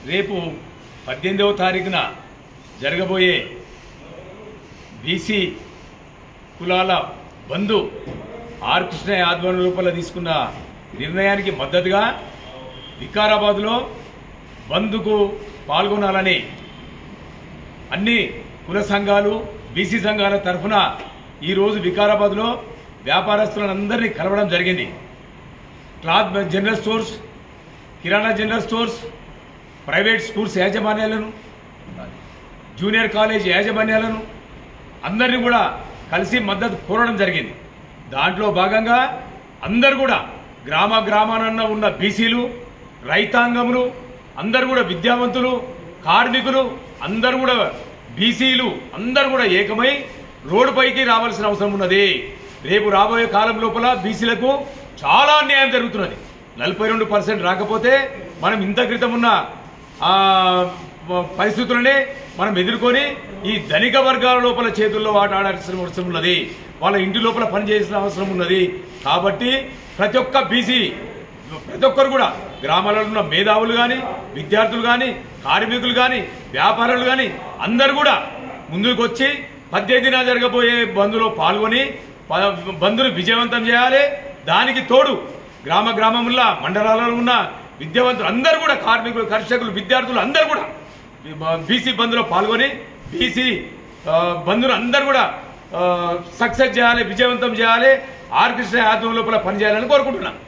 రేపు 18వ తారీఖున జరగబోయే బీసీ కులాల బంధు ఆర్ కృష్ణయ్య ఆధ్వర్యం లోపల తీసుకున్న నిర్ణయానికి మద్దతుగా వికారాబాద్లో బంధుకు పాల్గొనాలని అన్ని కుల సంఘాలు బీసీ సంఘాల తరఫున ఈరోజు వికారాబాద్లో వ్యాపారస్తులందరినీ కలవడం జరిగింది. క్లాత్ జనరల్ స్టోర్స్, కిరాణా జనరల్ స్టోర్స్, ప్రైవేట్ స్కూల్స్ యాజమాన్యాలను, జూనియర్ కాలేజ్ యాజమాన్యాలను అందరినీ కూడా కలిసి మద్దతు కోరడం జరిగింది. దాంట్లో భాగంగా అందరు కూడా గ్రామాన ఉన్న బీసీలు, రైతాంగములు అందరు కూడా విద్యావంతులు, కార్మికులు అందరు కూడా బీసీలు అందరు కూడా ఏకమై రోడ్డుపైకి రావాల్సిన అవసరం ఉన్నది. రేపు రాబోయే కాలం లోపల బీసీలకు చాలా అన్యాయం జరుగుతున్నది. 42% రాకపోతే మనం ఇంత క్రితం ఉన్న పరిస్థితులనే మనం ఎదుర్కొని ఈ ధనిక వర్గాల లోపల చేతుల్లో ఆడాల్సిన అవసరం ఉన్నది. వాళ్ళ ఇంటి లోపల పనిచేయాల్సిన అవసరం ఉన్నది. కాబట్టి ప్రతి ఒక్క బీసీ ప్రతి ఒక్కరు కూడా గ్రామాలలో ఉన్న మేధావులు కానీ, విద్యార్థులు కానీ, కార్మికులు కానీ, వ్యాపారులు కానీ అందరు కూడా ముందుకు వచ్చి 18న జరగబోయే బంద్లో పాల్గొని బంద్ను విజయవంతం చేయాలి. దానికి తోడు గ్రామంలో మండలాలలో ఉన్న విద్యావంతులు అందరూ కూడా, కార్మికులు, కర్షకులు, విద్యార్థులు అందరూ కూడా బీసీ బంద్లో పాల్గొని బీసీ బంద్ను అందరూ కూడా సక్సెస్ చేయాలి, విజయవంతం చేయాలి. ఆర్ కృష్ణ ఆధ్వర్యం లోపల పనిచేయాలని కోరుకుంటున్నాను.